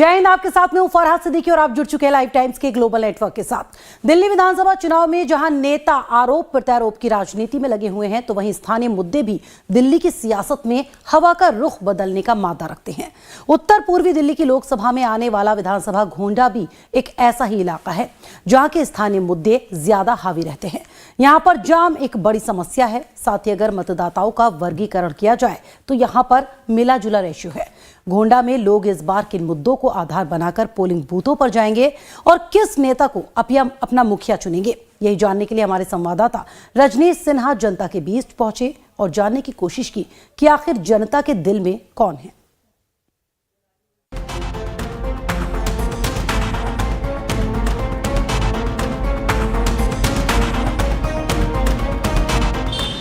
जय हिंद, आपके साथ में हूं फरहाद सिद्दीकी और आप जुड़ चुके हैं लाइव टाइम्स के ग्लोबल नेटवर्क के साथ। दिल्ली विधानसभा चुनाव में जहां नेता आरोप प्रत्यारोप की राजनीति में लगे हुए हैं, तो वहीं स्थानीय मुद्दे भी दिल्ली की सियासत में हवा का रुख बदलने का मादा रखते हैं। उत्तर पूर्वी दिल्ली की लोकसभा में आने वाला विधानसभा घोंडा भी एक ऐसा ही इलाका है जहां के स्थानीय मुद्दे ज्यादा हावी रहते हैं। यहाँ पर जाम एक बड़ी समस्या है। साथ ही अगर मतदाताओं का वर्गीकरण किया जाए तो यहाँ पर मिला जुला रेशियो है। घोंडा में लोग इस बार किन मुद्दों को आधार बनाकर पोलिंग बूथों पर जाएंगे और किस नेता को अपना मुखिया चुनेंगे, यही जानने के लिए हमारे संवाददाता रजनीश सिन्हा जनता के बीच पहुंचे और जानने की कोशिश की कि आखिर जनता के दिल में कौन है।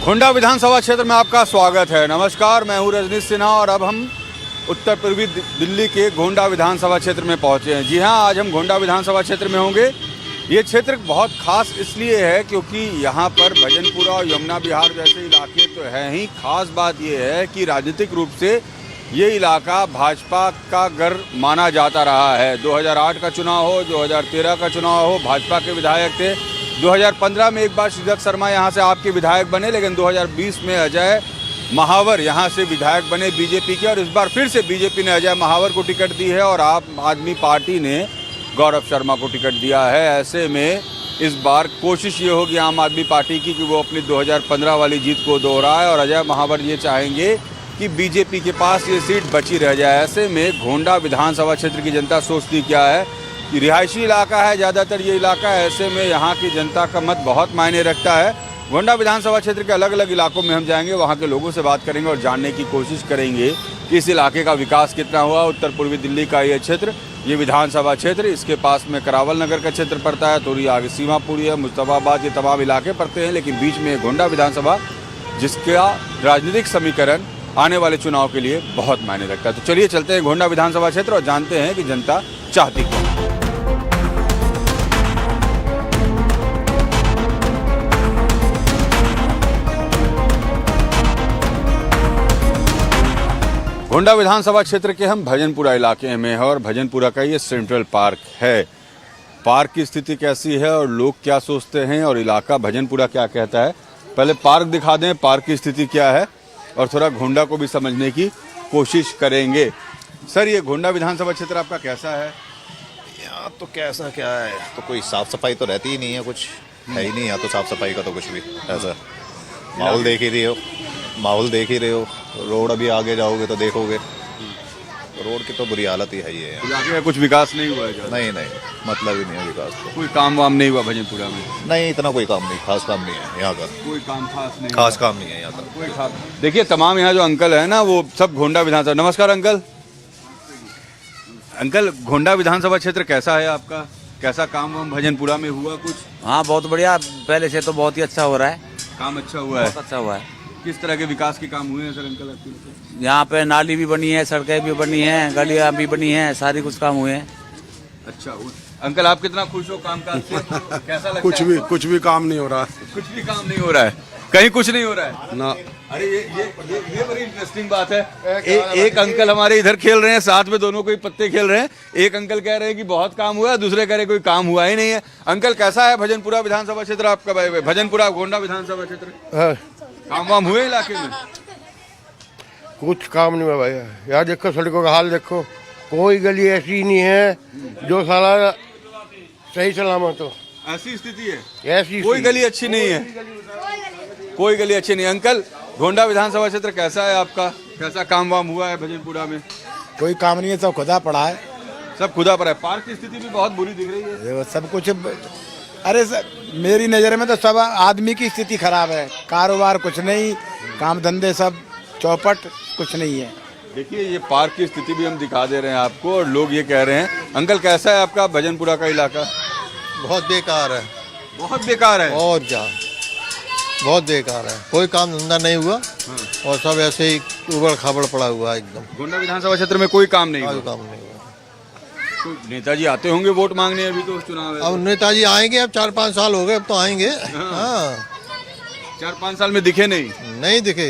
घोंडा विधानसभा क्षेत्र में आपका स्वागत है। नमस्कार, मैं हूं रजनीश सिन्हा और अब हम उत्तर पूर्वी दिल्ली के घोंडा विधानसभा क्षेत्र में पहुंचे हैं। जी हां, आज हम घोंडा विधानसभा क्षेत्र में होंगे। ये क्षेत्र बहुत खास इसलिए है क्योंकि यहाँ पर भजनपुरा और यमुना विहार जैसे इलाके तो हैं ही। खास बात ये है कि राजनीतिक रूप से ये इलाका भाजपा का गढ़ माना जाता रहा है। 2008 का चुनाव हो, 2013 का चुनाव हो, भाजपा के विधायक थे। 2015 में एक बार श्रीदत्त शर्मा यहाँ से आपके विधायक बने, लेकिन 2020 में अजय महावर यहाँ से विधायक बने बीजेपी के, और इस बार फिर से बीजेपी ने अजय महावर को टिकट दी है और आम आदमी पार्टी ने गौरव शर्मा को टिकट दिया है। ऐसे में इस बार कोशिश ये होगी आम आदमी पार्टी की कि वो अपनी 2015 वाली जीत को दोहराए और अजय महावर ये चाहेंगे कि बीजेपी के पास ये सीट बची रह जाए। ऐसे में घोंडा विधानसभा क्षेत्र की जनता सोचती क्या है कि रिहायशी इलाका है ज़्यादातर ये इलाका, ऐसे में यहाँ की जनता का मत बहुत मायने रखता है। घोंडा विधानसभा क्षेत्र के अलग अलग इलाकों में हम जाएंगे, वहाँ के लोगों से बात करेंगे और जानने की कोशिश करेंगे कि इस इलाके का विकास कितना हुआ। उत्तर पूर्वी दिल्ली का ये क्षेत्र, ये विधानसभा क्षेत्र, इसके पास में करावल नगर का क्षेत्र पड़ता है, थोड़ी आगे सीमापुरी है, मुस्तफाबाद, ये तमाम इलाके पड़ते हैं। लेकिन बीच में घोंडा विधानसभा जिसका राजनीतिक समीकरण आने वाले चुनाव के लिए बहुत मायने रखता है। तो चलिए चलते हैं घोंडा विधानसभा क्षेत्र और जानते हैं कि जनता चाहती क्या है। घोंडा विधानसभा क्षेत्र के हम भजनपुरा इलाके में हैं और भजनपुरा का ये सेंट्रल पार्क है। पार्क की स्थिति कैसी है और लोग क्या सोचते हैं और इलाका भजनपुरा क्या कहता है, पहले पार्क दिखा दें, पार्क की स्थिति क्या है और थोड़ा घोंडा को भी समझने की कोशिश करेंगे। सर, ये घोंडा विधानसभा क्षेत्र आपका कैसा है? यहाँ तो कैसा क्या है, तो कोई साफ सफाई तो रहती ही नहीं है, कुछ है ही नहीं यहाँ तो साफ सफाई का तो कुछ भी। ऐसा माहौल देख ही रहे हो, रोड अभी आगे जाओगे तो देखोगे, रोड की तो बुरी हालत ही है। ये इलाके में कुछ विकास नहीं हुआ है? नहीं, मतलब ही नहीं है विकास तो। कोई काम वाम नहीं हुआ भजनपुरा में? नहीं, इतना कोई काम नहीं, खास काम नहीं है यहाँ का। कोई काम खास काम नहीं है यहाँ का कोई खास। देखिए, तमाम यहाँ जो अंकल है ना, वो सब घोंडा विधानसभा। नमस्कार अंकल। अंकल, घोंडा विधानसभा क्षेत्र कैसा है आपका? कैसा काम वाम भजनपुरा में हुआ कुछ? हाँ, बहुत बढ़िया, पहले से तो बहुत ही अच्छा हो रहा है। काम अच्छा हुआ है? बहुत अच्छा हुआ है। किस तरह के विकास के काम हुए हैं सर अंकल आपके? यहाँ पे नाली भी बनी है, सड़कें भी बनी हैं, गलियाँ भी बनी हैं, सारी कुछ काम हुए हैं। अच्छा अंकल, आप कितना खुश हो काम काज से? कैसा लगता है? कुछ भी काम नहीं हो रहा। कुछ भी काम नहीं हो रहा है? कहीं कुछ नहीं हो रहा है ना। अरे ये बड़ी इंटरेस्टिंग बात है। एक अंकल हमारे इधर खेल रहे हैं, साथ में दोनों कोई पत्ते खेल रहे हैं। एक अंकल कह रहे हैं कि बहुत काम हुआ है, दूसरे कह रहे हैं कोई काम हुआ ही नहीं है। अंकल, कैसा है भजनपुरा विधानसभा क्षेत्र आपका? भाई, भजनपुरा घोंडा विधानसभा क्षेत्र काम वाम हुए इलाके में? कुछ काम नहीं हुआ भाई। यार देखो, सड़कों का हाल देखो, कोई गली ऐसी नहीं है जो साला सही सलामत हो। ऐसी स्थिति है? ऐसी कोई गली अच्छी नहीं है, कोई गली अच्छी नहीं। अंकल, घोंडा विधानसभा क्षेत्र कैसा है आपका? कैसा काम वाम हुआ है भजनपुरा में? कोई काम नहीं है, सब खुदा पड़ा है। सब खुदा पड़ा है। पार्क की स्थिति भी बहुत बुरी दिख रही है। सब कुछ, अरे मेरी नज़र में तो सब आदमी की स्थिति खराब है। कारोबार कुछ नहीं, काम धंधे सब चौपट, कुछ नहीं है। देखिए, ये पार्क की स्थिति भी हम दिखा दे रहे हैं आपको और लोग ये कह रहे हैं। अंकल, कैसा है आपका भजनपुरा का इलाका? बहुत बेकार है। बहुत बेकार है? बहुत बेकार है, कोई काम धंधा नहीं हुआ और सब ऐसे ही उबड़ खाबड़ पड़ा हुआ है एकदम। घोंडा विधानसभा क्षेत्र में कोई काम नहीं हुआ? काम नहीं हुआ। तो नेताजी आते होंगे वोट मांगने, अभी तो चुनाव है। अब नेताजी आएंगे, अब 4-5 साल हो गए, अब तो आएंगे। हाँ, 4-5 साल में दिखे नहीं दिखे,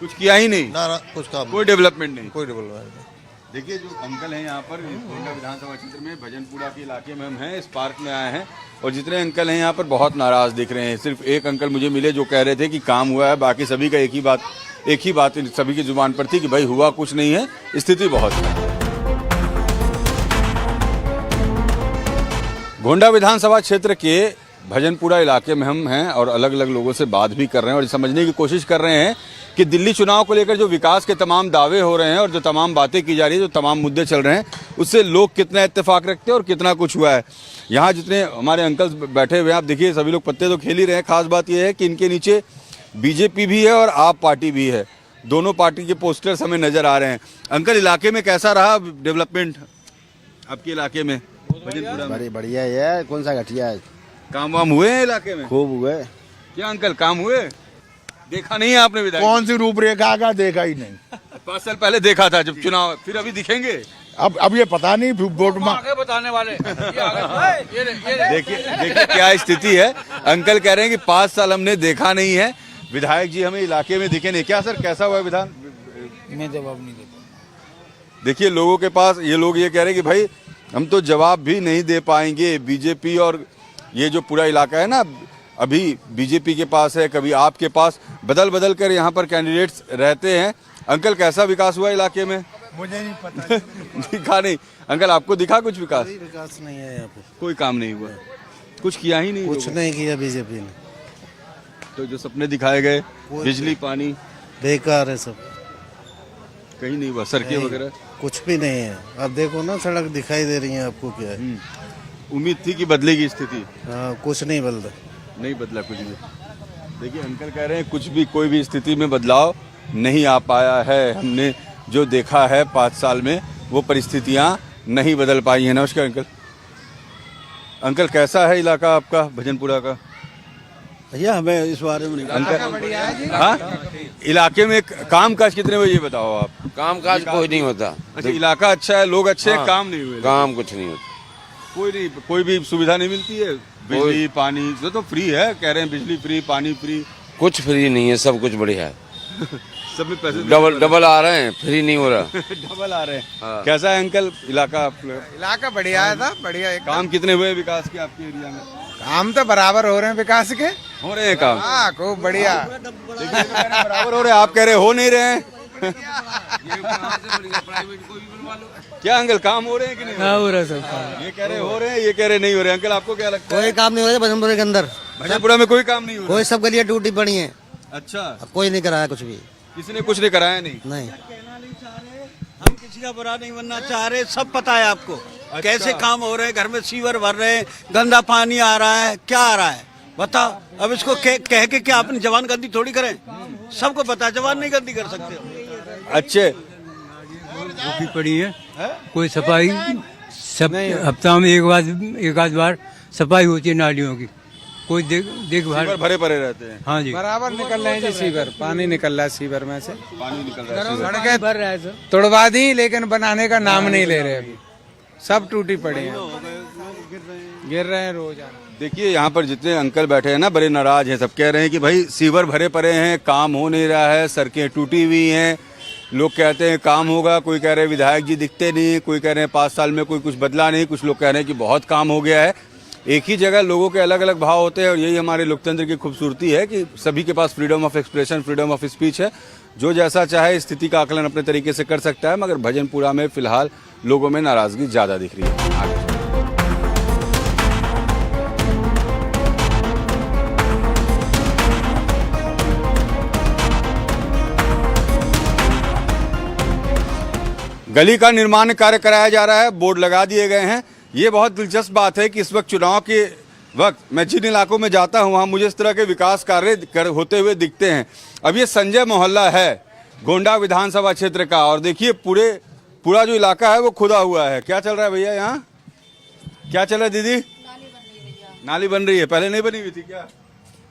कुछ किया ही नहीं ना कुछ काम, कोई डेवलपमेंट नहीं। कोई डेवलपमेंट नहीं। देखिए जो अंकल हैं यहाँ पर गोंडा विधानसभा क्षेत्र में भजनपुरा के इलाके में हम हैं, इस पार्क में आए हैं और जितने अंकल हैं यहाँ पर बहुत नाराज दिख रहे हैं। सिर्फ एक अंकल मुझे मिले जो कह रहे थे कि काम हुआ है, बाकी सभी का एक ही बात सभी की जुबान पर थी कि भाई हुआ कुछ नहीं है, स्थिति बहुत है। गोंडा विधानसभा क्षेत्र के भजनपुरा इलाके में हम हैं और अलग अलग लोगों से बात भी कर रहे हैं और समझने की कोशिश कर रहे हैं कि दिल्ली चुनाव को लेकर जो विकास के तमाम दावे हो रहे हैं और जो तमाम बातें की जा रही है, जो तमाम मुद्दे चल रहे हैं, उससे लोग कितना इत्तेफाक रखते हैं और कितना कुछ हुआ है। यहाँ जितने हमारे अंकल बैठे हुए हैं, आप देखिए सभी लोग पत्ते तो खेल ही रहे हैं। खास बात यह है कि इनके नीचे बीजेपी भी है और आप पार्टी भी है, दोनों पार्टी के पोस्टर्स हमें नजर आ रहे हैं। अंकल, इलाके में कैसा रहा डेवलपमेंट आपके इलाके में? बढ़िया है, कौन सा घटिया है? काम वाम हुए हैं इलाके में? खूब हुए। क्या अंकल काम हुए? देखा नहीं है आपने विधायक? कौन सी रूपरेखा का देखा ही नहीं। 5 साल पहले देखा था जब चुनाव, फिर अभी दिखेंगे? अब ये पता नहीं वोट में आगे बताने वाले देखिए क्या स्थिति है। अंकल कह रहे हैं कि 5 साल हमने देखा नहीं है, विधायक जी हमें इलाके में दिखे नहीं। क्या सर, कैसा हुआ विधान? मैं जवाब नहीं देता। देखिए लोगों के पास ये लोग ये कह रहे हैं कि भाई हम तो जवाब भी नहीं दे पाएंगे। बीजेपी और ये जो पूरा इलाका है ना, अभी बीजेपी के पास है, कभी आपके पास, बदल बदल कर यहाँ पर कैंडिडेट्स रहते हैं। अंकल, कैसा विकास हुआ इलाके में? मुझे नहीं पता। दिखा नहीं। अंकल, आपको दिखा कुछ विकास? विकास नहीं है यहाँ पे, कोई काम नहीं हुआ, कुछ किया ही नहीं। कुछ नहीं किया बीजेपी ने। तो जो सपने दिखाए गए, बिजली पानी, बेकार है सब, कहीं नहीं हुआ। सड़कें वगैरह कुछ भी नहीं है। अब देखो ना, सड़क दिखाई दे रही है आपको, क्या है? उम्मीद थी कि बदलेगी स्थिति, हाँ, कुछ नहीं बदला। नहीं बदला कुछ भी। देखिए अंकल कह रहे हैं कुछ भी, कोई भी स्थिति में बदलाव नहीं आ पाया है। हमने जो देखा है 5 साल में, वो परिस्थितियां नहीं बदल पाई हैं। नमस्कार अंकल। अंकल, कैसा है इलाका आपका भजनपुरा का? भैया हमें इस बारे में नहीं। अंकल, हाँ, इलाके में काम काज कितने हुए ये बताओ आप? काम काज कोई नहीं होता। अच्छा, इलाका अच्छा है, लोग अच्छे हैं, हाँ, काम नहीं हुए? काम कुछ नहीं होता। कोई नहीं, कोई भी सुविधा नहीं मिलती है? बिजली पानी जो तो फ्री है, कह रहे हैं बिजली फ्री, पानी फ्री। कुछ फ्री नहीं है, सब कुछ बढ़िया है। सब में पैसे डबल आ रहे हैं, फ्री नहीं हो रहा। डबल आ रहे हैं। हाँ। कैसा है अंकल इलाका? इलाका बढ़िया है था, बढ़िया है। काम कितने हुए विकास के आपके एरिया में? काम तो बराबर हो रहे हैं विकास के। हो रहे हैं काम? हाँ, खूब बढ़िया। देखिए, बराबर हो रहे हैं, आप कह रहे हो नहीं रहे हैं। क्या अंकल, काम हो रहे हैं कि नहीं? हो रहा है सब। ये कह रहे हो रहे हैं, ये कह रहे नहीं हो रहे। अंकल, आपको क्या लगता है? कोई काम नहीं हो रहा भजनपुरा के अंदर। भजनपुरा में कोई काम नहीं हो रहा? कोई, सब गलियां टूटी पड़ी है। अच्छा, कोई नहीं कराया कुछ भी। किसी ने कुछ नहीं कराया? नहीं। हम किसी का बुरा नहीं बनना चाह रहे, सब पता है आपको। कैसे काम हो रहे हैं, घर में सीवर भर रहे हैं, गंदा पानी आ रहा है, क्या आ रहा है बताओ। अब इसको कह के क्या अपनी जवान गंदी थोड़ी करें? सबको पता है जवान नहीं गंदी कर सकते। अच्छे पड़ी है, कोई सफाई सब हफ्ता में एक आध बार सफाई होती है नालियों की, कोई देखभाल। भरे पड़े रहते हैं। हाँ जी, बराबर निकल रहे हैं जी सीवर, पानी निकल रहा है सीवर में से। पानी निकल रहा है। सड़कें भर रहा है सर, तोड़वा दी लेकिन बनाने का नाम नहीं ले रहे। अभी सब टूटी पड़ी हैं, गिर रहे हैं रोज। देखिए यहाँ पर जितने अंकल बैठे हैं ना, बड़े नाराज हैं। सब कह रहे हैं कि भाई सीवर भरे पड़े हैं, काम हो नहीं रहा है, सड़कें टूटी हुई हैं। लोग कहते हैं काम होगा, कोई कह रहे हैं विधायक जी दिखते नहीं, कोई कह रहे हैं 5 साल में कोई कुछ बदला नहीं, कुछ लोग कह रहे हैं कि बहुत काम हो गया है। एक ही जगह लोगों के अलग अलग भाव होते हैं और यही हमारे लोकतंत्र की खूबसूरती है कि सभी के पास freedom of expression, freedom of speech है। जो जैसा चाहे स्थिति का आकलन अपने तरीके से कर सकता है। मगर भजनपुरा में फिलहाल लोगों में नाराजगी ज़्यादा दिख रही है। आगे गली का निर्माण कार्य कराया जा रहा है, बोर्ड लगा दिए गए हैं। ये बहुत दिलचस्प बात है कि इस वक्त चुनाव के वक्त मैं जिन इलाकों में जाता हूँ वहाँ मुझे इस तरह के विकास कार्य होते हुए दिखते हैं। अब ये संजय मोहल्ला है गोंडा विधानसभा क्षेत्र का और देखिए पूरा जो इलाका है वो खुदा हुआ है। क्या चल रहा है भैया यहाँ? क्या चल रहा है दीदी? नाली बन रही है, पहले नहीं बनी हुई थी क्या?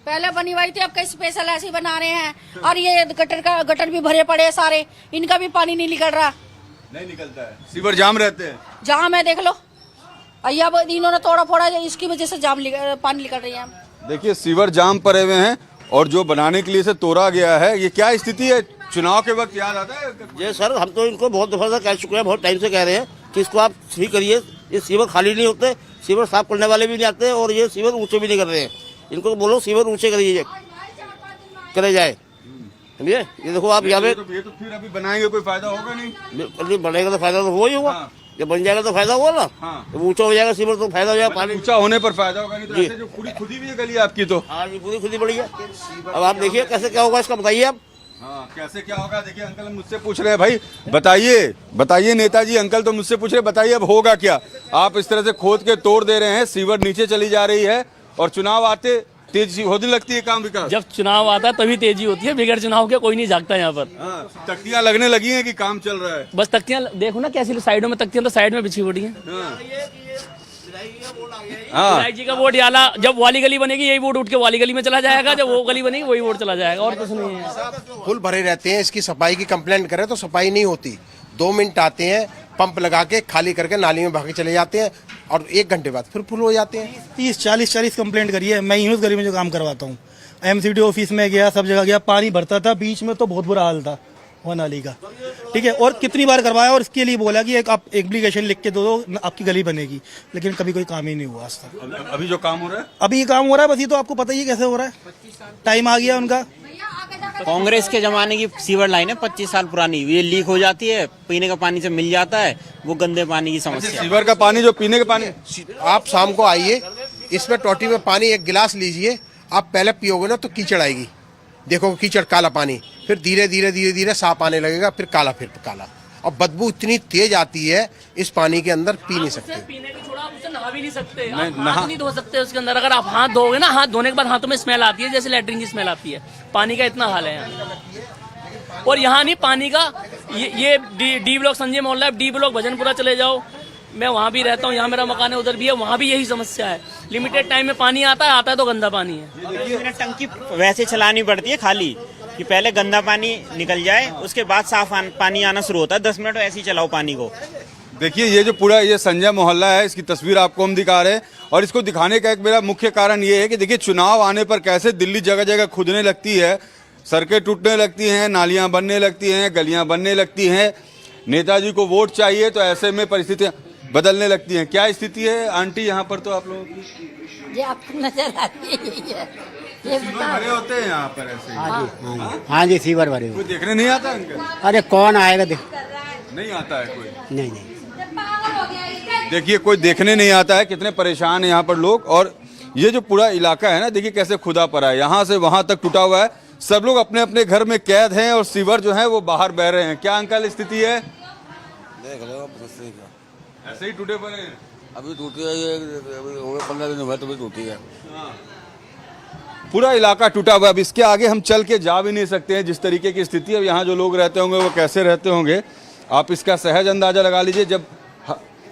पहले बनी हुई थी, अब कई स्पेशल ऐसी बना रहे हैं। और ये गटर भी भरे पड़े हैं सारे, इनका भी पानी नहीं निकल रहा। नहीं निकलता है, सीवर जाम रहते हैं। जाम है, देख लो अय्या इन्होंने तोड़ा फोड़ा, इसकी वजह से पानी निकल रही है। देखिए सीवर जाम पड़े हुए हैं और जो बनाने के लिए से तोड़ा गया है, ये क्या स्थिति है चुनाव के वक्त याद आता है? ये सर हम तो इनको बहुत दफा से कह चुके हैं, बहुत टाइम से कह रहे हैं कि इसको आप सही करिए। ये सीवर खाली नहीं होते, सीवर साफ करने वाले भी नहीं आते और ये सीवर ऊंचे भी नहीं कर रहे हैं। इनको बोलो सीवर ऊंचे करिए, करे जाए। समझिए, ये देखो आप यहाँ पे ये तो फिर अभी बनाएंगे, कोई फायदा होगा नहीं। बनेगा तो फायदा तो हो ही होगा। हाँ। जब बन जाएगा तो फायदा होगा ना। हाँ। जब ऊंचा हो जाएगा सीवर तो फायदा हो जाएगा। पानी ऊंचा होने पर फायदा होगा, नहीं तो जी। ऐसे जो पूरी खुदी भी है गली आपकी तो। हाँ जी, पूरी खुदी बड़ी है। अब आप देखिए कैसे क्या होगा इसका, बताइए आप। हाँ, कैसे क्या होगा? देखिए अंकल मुझसे पूछ रहे हैं, भाई बताइए बताइए नेताजी। अंकल तो मुझसे पूछ रहे, बताइए अब होगा क्या? आप इस तरह से खोद के तोड़ दे रहे हैं, सीवर नीचे चली जा रही है और चुनाव आते तेजी होने लगती है काम विकास। जब चुनाव आता है तभी तेजी होती है, बगैर चुनाव के कोई नहीं जागता यहाँ पर। हाँ, तख्तियां लगने लगी हैं कि काम चल रहा है। बस तख्तियां देखो ना कैसी साइडों में तख्तियां तो साइड में बिछी पड़ी हैं। हाँ, विधायक जी का वोट याला, जब वाली गली बनेगी यही वोट उठ के वाली गली में चला जाएगा, जब वो गली बनेगी वही वोट चला जाएगा, और कुछ नहीं है। फुल भरे रहते हैं। इसकी सफाई की कंप्लेंट करें तो सफाई नहीं होती। 2 मिनट आते हैं, पंप लगा के खाली करके नाली में भाग के चले जाते हैं और 1 घंटे बाद फिर फुल हो जाते हैं। 30-40 कंप्लेंट करिए। मैं यूँ उस गली में जो काम करवाता हूँ, MCD ऑफिस में गया, सब जगह गया, पानी भरता था बीच में, तो बहुत बुरा हाल था वो नाली का। ठीक है, और कितनी बार करवाया और इसके लिए बोला कि एक आप एप्लीकेशन लिख के दो, आपकी गली बनेगी, लेकिन कभी कोई काम ही नहीं हुआ आज तक। अभी जो काम हो रहा है, अभी ये काम हो रहा है, बस ये तो आपको पता ही है कैसे हो रहा है। टाइम आ गया उनका। कांग्रेस के जमाने की सीवर लाइन है 25 साल पुरानी, ये लीक हो जाती है, पीने का पानी से मिल जाता है, वो गंदे पानी की समस्या। सीवर का पानी जो पीने का पानी, आप शाम को आइए, इसमें टोटी में पानी 1 गिलास लीजिए, आप पहले पियोगे ना तो कीचड़ आएगी। देखो कीचड़ काला पानी, फिर धीरे धीरे साफ आने लगेगा, फिर काला, फिर काला, और बदबू इतनी तेज आती है इस पानी के अंदर, पी नहीं सकते। पीने की छोड़ा, आप उससे नहा भी नहीं सकते, आप हाथ नहीं धो सकते उसके अंदर। अगर आप हाथ धोगे ना, हाथ धोने के बाद हाथों में स्मेल आती है, जैसे लैट्रिन की स्मेल आती है। पानी का इतना हाल है यहाँ। और यहाँ नहीं पानी का, ये डी ब्लॉक संजय मोहल्ला, डी ब्लॉक भजनपुरा चले जाओ, मैं वहाँ भी रहता हूँ, यहाँ मेरा मकान है, उधर भी है, वहाँ भी यही समस्या है। लिमिटेड टाइम में पानी आता है तो गंदा पानी है। टंकी वैसे चलानी पड़ती है खाली, कि पहले गंदा पानी निकल जाए, उसके बाद साफ पानी आना शुरू होता है। 10 मिनट ऐसे ही चलाओ पानी को। देखिए ये जो पूरा ये संजय मोहल्ला है, इसकी तस्वीर आपको हम दिखा रहे हैं, और इसको दिखाने का एक मेरा मुख्य कारण ये है कि देखिए चुनाव आने पर कैसे दिल्ली जगह जगह खुदने लगती है, सड़कें टूटने लगती हैं, नालियां बनने लगती हैं, गलियां बनने लगती हैं। नेताजी को वोट चाहिए तो ऐसे में परिस्थितियां बदलने लगती हैं। क्या स्थिति है आंटी यहाँ पर? तो आप लोगों की ये आपको नजर आती है, ये भरे होते हैं यहाँ पर ऐसे? हाँ जी, सीवर भरे। कोई देखने नहीं आता इनका? अरे कौन आएगा नहीं आता है कोई? नहीं। देखिए कोई देखने नहीं आता है, कितने परेशान हैं यहाँ पर लोग। और ये जो पूरा इलाका है ना, देखिए कैसे खुदा पड़ा है, यहाँ से वहाँ तक टूटा हुआ है। सब लोग अपने अपने घर में कैद हैं और सीवर जो है वो बाहर बह रहे हैं। क्या अंकल स्थिति है? देख लो, ऐसे ही टूटे पड़े हैं। अभी टूटी है, ये 15 दिन हुए तो भी टूटी है। पूरा इलाका टूटा हुआ है। अब इसके आगे हम चल के जा भी नहीं सकते हैं, जिस तरीके की स्थिति है। यहाँ जो लोग रहते होंगे वो कैसे रहते होंगे, आप इसका सहज अंदाजा लगा लीजिए। जब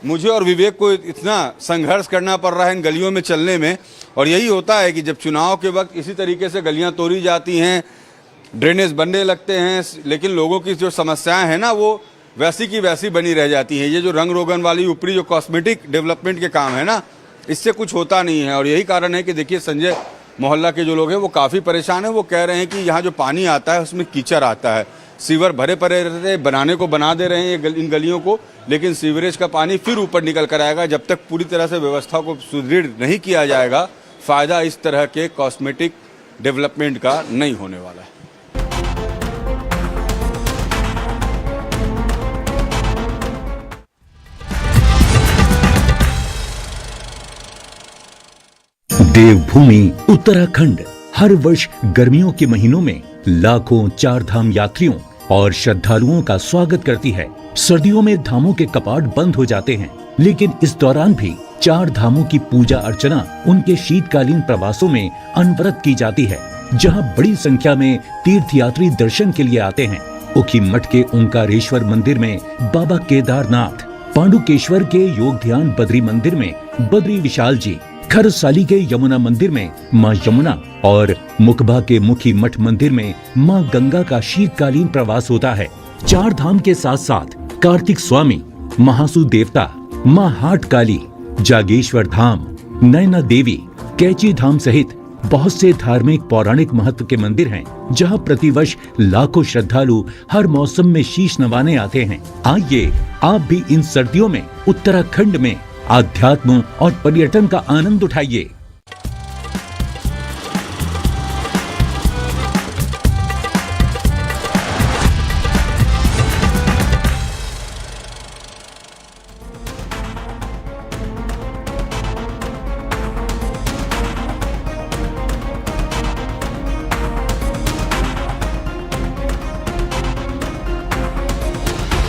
मुझे और विवेक को इतना संघर्ष करना पड़ रहा है इन गलियों में चलने में, और यही होता है कि जब चुनाव के वक्त इसी तरीके से गलियां तोड़ी जाती हैं, ड्रेनेज बनने लगते हैं, लेकिन लोगों की जो समस्याएं हैं ना वो वैसी की वैसी बनी रह जाती हैं। ये जो रंग रोगन वाली ऊपरी जो कॉस्मेटिक डेवलपमेंट के काम है ना, इससे कुछ होता नहीं है। और यही कारण है कि देखिए संजय मोहल्ला के जो लोग हैं वो काफ़ी परेशान हैं। वो कह रहे हैं कि यहाँ जो पानी आता है उसमें कीचड़ आता है, सीवर भरे पड़े रहते हैं, बनाने को बना दे रहे हैं इन गलियों को, लेकिन सीवरेज का पानी फिर ऊपर निकल कर आएगा। जब तक पूरी तरह से व्यवस्था को सुदृढ़ नहीं किया जाएगा, फ़ायदा इस तरह के कॉस्मेटिक डेवलपमेंट का नहीं होने वाला है। देवभूमि उत्तराखंड हर वर्ष गर्मियों के महीनों में लाखों 4 धाम यात्रियों और श्रद्धालुओं का स्वागत करती है। सर्दियों में धामों के कपाट बंद हो जाते हैं, लेकिन इस दौरान भी 4 धामों की पूजा अर्चना उनके शीतकालीन प्रवासों में अनवरत की जाती है, जहां बड़ी संख्या में तीर्थयात्री दर्शन के लिए आते हैं। ऊखीमठ के ओंकारेश्वर मंदिर में बाबा केदारनाथ, पांडुकेश्वर के योग ध्यान बद्री मंदिर में बद्री विशाल जी, खरसाली के यमुना मंदिर में माँ यमुना और मुखबा के मुखी मठ मंदिर में माँ गंगा का शीतकालीन प्रवास होता है। 4 धाम के साथ साथ कार्तिक स्वामी, महासु देवता, माँ हाट काली, जागेश्वर धाम, नैना देवी, कैची धाम सहित बहुत से धार्मिक पौराणिक महत्व के मंदिर हैं, जहां प्रतिवर्ष लाखों श्रद्धालु हर मौसम में शीश नवाने आते हैं। आइए आप भी इन सर्दियों में उत्तराखंड में आध्यात्म और पर्यटन का आनंद उठाइए।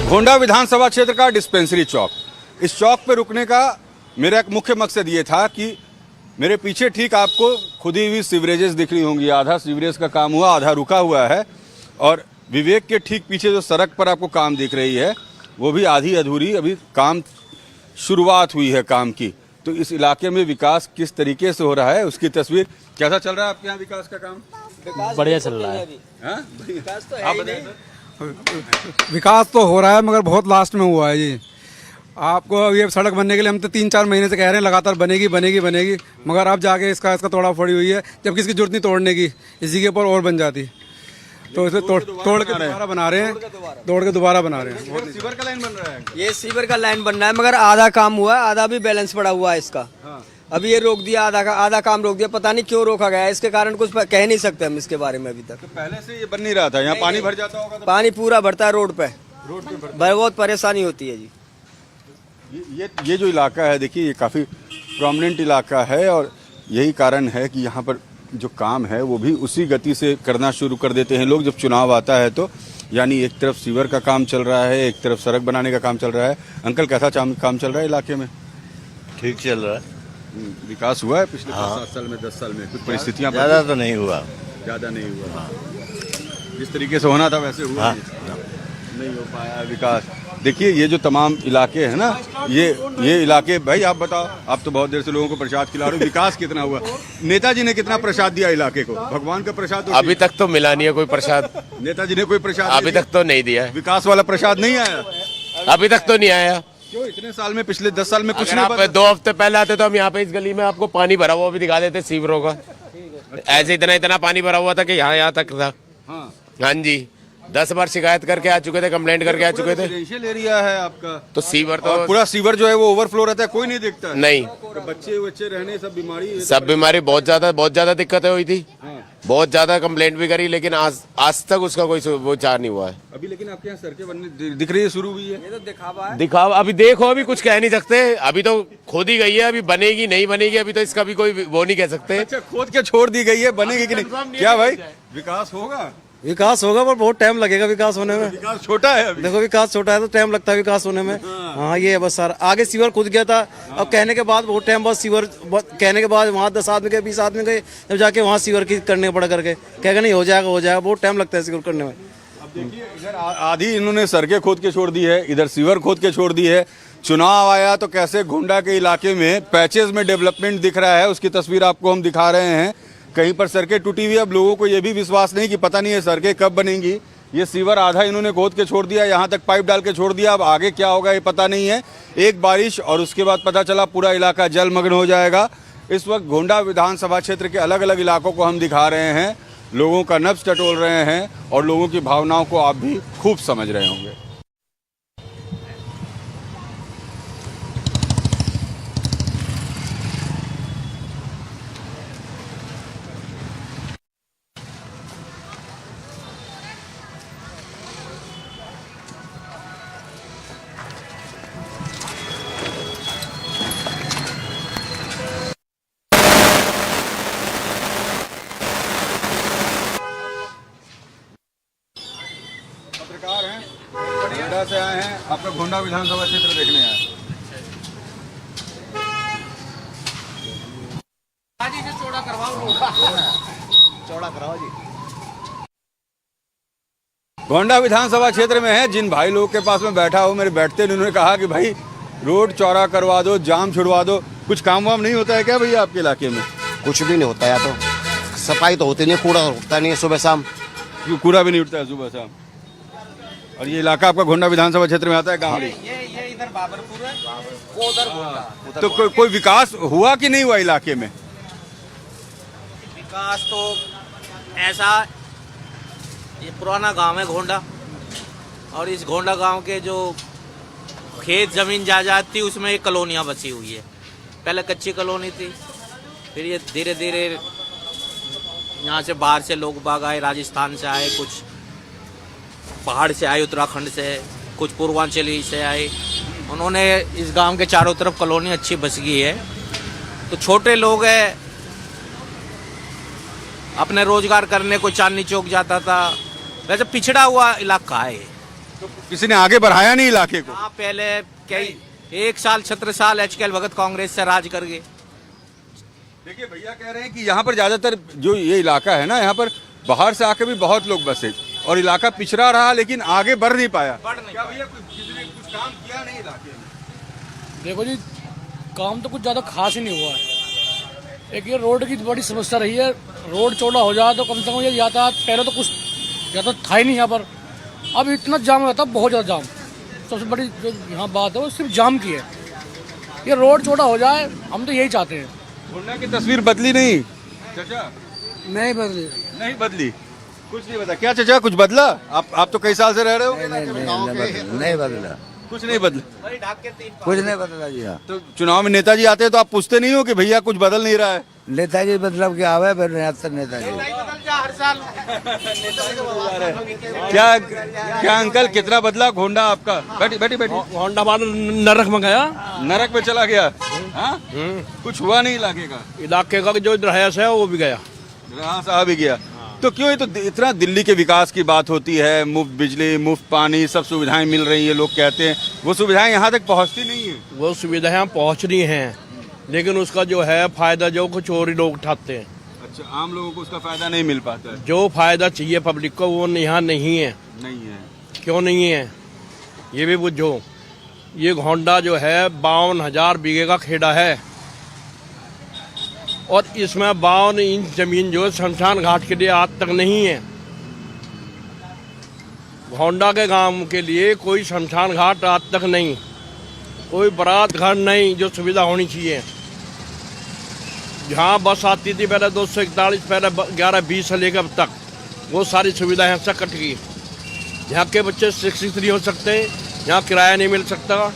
गोंडा विधानसभा क्षेत्र का डिस्पेंसरी चौक, इस चौक पे रुकने का मेरा एक मुख्य मकसद ये था कि मेरे पीछे ठीक आपको खुदी हुई सीवरेजेस दिख रही होंगी। आधा सीवरेज का काम हुआ, आधा रुका हुआ है, और विवेक के ठीक पीछे जो सड़क पर आपको काम दिख रही है वो भी आधी अधूरी, अभी काम शुरुआत हुई है काम की। तो इस इलाके में विकास किस तरीके से हो रहा है उसकी तस्वीर। कैसा चल रहा है आपके यहाँ विकास का काम? बढ़िया चल रहा है। आप बताएं सर। विकास तो हो रहा है मगर बहुत लास्ट में हुआ है जी। आपको ये सड़क बनने के लिए हम तो 3-4 महीने से कह रहे हैं लगातार बनेगी बनेगी बनेगी, मगर अब जाके इसका तोड़ा फोड़ी हुई है, जबकि इसकी जरूरत नहीं तोड़ने की, इसी के ऊपर और बन जाती। तो इसे तोड़ के दोबारा बना रहे हैं, तोड़ के दोबारा बना रहे हैं। सीवर का लाइन बन रहा है, ये सीवर का लाइन बन रहा है, मगर आधा काम हुआ है, आधा भी बैलेंस पड़ा हुआ है इसका। अभी ये रोक दिया, आधा काम रोक दिया, पता नहीं क्यों रोका गया है, इसके कारण कुछ कह नहीं सकते हम इसके बारे में अभी तक। तो पहले से ये बन नहीं रहा था, यहाँ पानी भर जाता होगा? पानी पूरा भरता है रोड पे बहुत परेशानी होती है जी। ये जो इलाका है देखिए, ये काफ़ी प्रोमिनेंट इलाका है, और यही कारण है कि यहाँ पर जो काम है वो भी उसी गति से करना शुरू कर देते हैं लोग जब चुनाव आता है तो। यानी एक तरफ सीवर का काम चल रहा है, एक तरफ सड़क बनाने का काम चल रहा है। अंकल कैसा काम चल रहा है इलाके में? ठीक चल रहा है। विकास हुआ है पिछले 5-7 साल में, 10 साल में? कुछ परिस्थितियाँ ज़्यादा तो नहीं हुआ। ज़्यादा नहीं हुआ, जिस तरीके से होना था वैसे हुआ नहीं हो पाया विकास। देखिए ये जो तमाम इलाके हैं ना, ये इलाके, भाई आप बताओ, आप तो बहुत देर से लोगों को प्रसाद खिला रहे हो, विकास कितना हुआ? नेताजी ने कितना प्रसाद दिया इलाके को? भगवान का प्रसाद अभी तक तो मिला नहीं है कोई प्रसाद। नेताजी ने कोई प्रसाद अभी तक तो नहीं दिया है। विकास वाला प्रसाद नहीं आया अभी तक तो नहीं आया। क्यों? इतने साल में, पिछले 10 साल में कुछ नहीं। नहीं। 2 हफ्ते पहले आते तो हम यहाँ पे इस गली में आपको पानी भरा हुआ भी दिखा देते सीवरों का। ऐसे इतना पानी भरा हुआ था कि यहाँ तक था। हाँ जी, 10 बार शिकायत करके आ चुके थे, कंप्लेंट करके आ चुके थे। रेजिडेंशियल एरिया है आपका, तो सीवर तो पूरा सीवर जो है वो ओवरफ्लो रहता है, कोई नहीं देखता है। नहीं, तो बच्चे रहने, सब बीमारी बहुत ज्यादा दिक्कतें हुई थी। बहुत ज्यादा कंप्लेंट भी करी, लेकिन आज तक उसका कोई विचार नहीं हुआ है। अभी लेकिन आपके यहाँ सड़कें बनने दिख रही है, शुरू हुई है। ये तो दिखावा अभी देखो, अभी कुछ कह नहीं सकते। अभी तो खोदी गई है, अभी बनेगी नहीं बनेगी अभी तो इसका भी कोई वो नहीं कह सकते। अच्छा, खोद के छोड़ दी गई है, बनेगी कि नहीं? क्या भाई, विकास होगा? विकास होगा पर बहुत टाइम लगेगा विकास होने में। विकास छोटा है अभी। देखो विकास छोटा है तो टाइम लगता है विकास होने में। हाँ ये है बस सर। आगे सीवर खुद गया था, अब कहने के बाद बहुत टाइम बाद सीवर, कहने के बाद वहाँ 10 आदमी गए, 20 आदमी गए, जब जाके वहाँ सीवर की करने पड़ा करके कहेगा नहीं हो जाएगा, बहुत टाइम लगता है सीवर करने में। अब देखिए, इधर आधी इन्होंने सड़कें खोद के छोड़ दी है, इधर सीवर खोद के छोड़ दी है। चुनाव आया तो कैसे गोंडा के इलाके में पैचेज में डेवलपमेंट दिख रहा है, उसकी तस्वीर आपको हम दिखा रहे हैं। कहीं पर सड़कें टूटी हुई, अब लोगों को ये भी विश्वास नहीं कि पता नहीं है सड़कें कब बनेंगी। ये सीवर आधा इन्होंने खोद के छोड़ दिया, यहाँ तक पाइप डाल के छोड़ दिया, अब आगे क्या होगा ये पता नहीं है। एक बारिश और उसके बाद पता चला पूरा इलाका जलमग्न हो जाएगा। इस वक्त गोंडा विधानसभा क्षेत्र के अलग अलग इलाकों को हम दिखा रहे हैं, लोगों का नब्ज टटोल रहे हैं, और लोगों की भावनाओं को आप भी खूब समझ रहे होंगे। पत्रकार हैं, गोंडा से आए हैं, आपका गोंडा विधानसभा क्षेत्र देखने आए हैं। चौड़ा करवाओ जी। गोंडा विधानसभा क्षेत्र में है, जिन भाई लोगों के पास में बैठा हूँ, मेरे बैठते उन्होंने कहा कि भाई रोड चौड़ा करवा दो, जाम छुड़वा दो। कुछ काम वाम नहीं होता है क्या भैया आपके इलाके में? कुछ भी नहीं होता है, तो सफाई तो होती नहीं, कूड़ा उठता नहीं है सुबह शाम। कूड़ा भी नहीं उठता है सुबह शाम। और ये इलाका आपका गोंडा विधानसभा क्षेत्र में आता है? गाँव ये इधर बाबरपुर है, वो उधर गोंडा। तो कोई विकास हुआ कि नहीं हुआ इलाके में? विकास तो ऐसा, ये पुराना गांव है घोंडा, और इस घोंडा गांव के जो खेत ज़मीन जायदाद थी उसमें एक कॉलोनियाँ बसी हुई है। पहले कच्ची कॉलोनी थी, फिर ये धीरे धीरे यहाँ से बाहर से लोग बाग आए, राजस्थान से आए, कुछ पहाड़ से आए, उत्तराखंड से, कुछ पूर्वांचली से आए। उन्होंने इस गांव के चारों तरफ कॉलोनी अच्छी बस गई है। तो छोटे लोग हैं, अपने रोजगार करने को चांदनी चौक जाता था। वैसे पिछड़ा हुआ इलाका है। तो किसी ने आगे बढ़ाया नहीं इलाके को? हाँ, पहले कई 1 साल 17 साल HKL भगत कांग्रेस से राज कर गए। देखिए भैया कह रहे हैं कि यहाँ पर ज्यादातर जो ये इलाका है ना, यहाँ पर बाहर से आके भी बहुत लोग बसे और इलाका पिछड़ा रहा, लेकिन आगे बढ़ नहीं पाया। क्या भैया किसी ने कुछ काम किया नहीं इलाके में? देखो जी, काम तो कुछ ज़्यादा खास ही नहीं हुआ है। एक ये रोड की बड़ी समस्या रही है। रोड चौड़ा हो जाए तो कम से कम ये यातायात, पहले तो कुछ यातायात था ही नहीं यहाँ पर, अब इतना जाम रहता है, बहुत ज़्यादा जाम। सबसे बड़ी जो यहाँ बात है वो सिर्फ जाम की है। ये रोड चौड़ा हो जाए, हम तो यही चाहते हैं। घोंडा की तस्वीर बदली नहीं चाचा? नहीं बदली, नहीं बदली, कुछ नहीं बदला। क्या चाचा कुछ बदला? आप तो कई साल से रह रहे हो। नहीं बदला, कुछ नहीं बदला, कुछ नहीं बदला जी। हाँ, तो चुनाव में नेताजी आते हैं तो आप पूछते नहीं हो कि भैया कुछ बदल नहीं रहा है? नेताजी मतलब क्या आवे, नेताजी हर साल क्या अंकल कितना बदला घोंडा आपका? बैठी बैठी बैठी। होंडा बाद नरक में गया, नरक में चला गया। हाँ? कुछ हुआ नहीं इलाके का? इलाके का जो रहायश है वो भी गया, रहा साहब भी गया। तो क्यों ये तो इतना दिल्ली के विकास की बात होती है, मुफ्त बिजली, मुफ्त पानी, सब सुविधाएं मिल रही है, लोग कहते हैं वो सुविधाएं यहाँ तक पहुँचती नहीं है। वो सुविधाएं पहुँच रही हैं, लेकिन उसका जो है फायदा जो कुछ और ही लोग उठाते हैं। अच्छा, आम लोगों को उसका फायदा नहीं मिल पाता है? जो फायदा चाहिए पब्लिक को वो यहाँ नहीं है। नहीं है? क्यों नहीं है ये भी बुझो। ये घोंडा जो है 52,000 बीघे का खेड़ा है, और इसमें 52 इंच जमीन जो है शमशान घाट के लिए आज तक नहीं है। घोंडा के गांव के लिए कोई शमशान घाट आज तक नहीं, कोई बारात घर नहीं, जो सुविधा होनी चाहिए। जहाँ बस आती थी पहले 241, पहले 11-20 से लेकर अब तक, वो सारी सुविधाएं यहाँ से कट गई। यहाँ के बच्चे शिक्षित नहीं हो सकते, यहाँ किराया नहीं मिल सकता।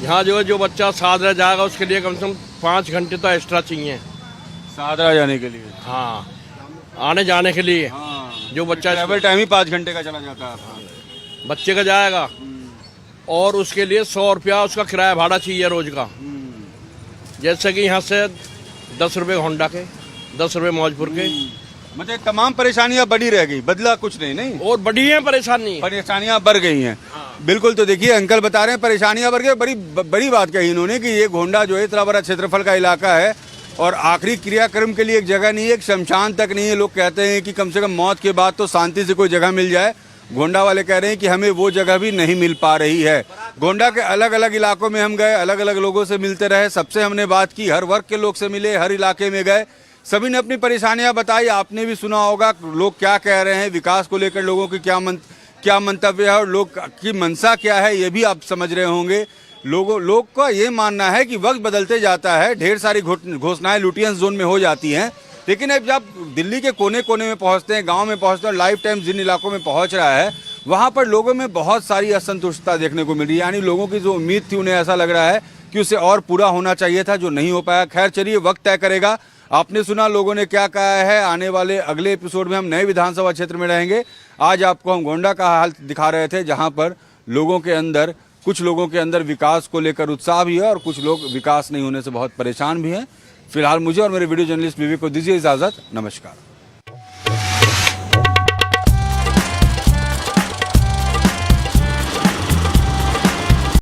यहाँ जो है जो बच्चा सादरा जाएगा उसके लिए कम से कम 5 घंटे तो एक्स्ट्रा चाहिए सादरा जाने के लिए। हाँ, आने जाने के लिए। हाँ। जो बच्चा ट्रैवल टाइम ही 5 घंटे का चला जाता है। बच्चे का जाएगा, और उसके लिए 100 रुपया उसका किराया भाड़ा चाहिए रोज का। जैसे कि यहाँ से 10 रुपये होंडा के, 10 रुपये मौजपुर के। मतलब तमाम परेशानियां बढ़ी रह गई, बदला कुछ नहीं और बढ़ी है परेशानियां बढ़ गई हैं। बिल्कुल। तो देखिए अंकल बता रहे हैं परेशानियां बढ़ गई। बड़ी बात कही इन्होंने कि ये घोंडा जो है इतना बड़ा क्षेत्रफल का इलाका है और आखिरी क्रियाक्रम के लिए एक जगह नहीं है, एक शमशान तक नहीं है। लोग कहते हैं कि कम से कम मौत के बाद तो शांति से कोई जगह मिल जाए। घोंडा वाले कह रहे हैं कि हमें वो जगह भी नहीं मिल पा रही है। घोंडा के अलग अलग इलाकों में हम गए, अलग अलग लोगों से मिलते रहे, सबसे हमने बात की, हर वर्ग के लोग से मिले, हर इलाके में गए, सभी ने अपनी परेशानियां बताई। आपने भी सुना होगा लोग क्या कह रहे हैं, विकास को लेकर लोगों की क्या मंतव्य है और लोग की मंशा क्या है, ये भी आप समझ रहे होंगे। लोग का ये मानना है कि वक्त बदलते जाता है, ढेर सारी घोषणाएं लुटियंस जोन में हो जाती हैं, लेकिन अब जब दिल्ली के कोने कोने में पहुंचते हैं, गांव में पहुंचते हैं, लाइफ टाइम जिन इलाकों में पहुंच रहा है वहां पर लोगों में बहुत सारी असंतुष्टता देखने को मिल रही है। यानी लोगों की जो उम्मीद थी उन्हें ऐसा लग रहा है कि उसे और पूरा होना चाहिए था, जो नहीं हो पाया। खैर चलिए, वक्त तय करेगा। आपने सुना लोगों ने क्या कहा है। आने वाले अगले एपिसोड में हम नए विधानसभा क्षेत्र में रहेंगे। आज आपको हम गोंडा का हाल दिखा रहे थे, जहां पर कुछ लोगों के अंदर विकास को लेकर उत्साह भी है और कुछ लोग विकास नहीं होने से बहुत परेशान भी हैं। फिलहाल मुझे और मेरे वीडियो जर्नलिस्ट बीवी को दीजिए इजाजत। नमस्कार।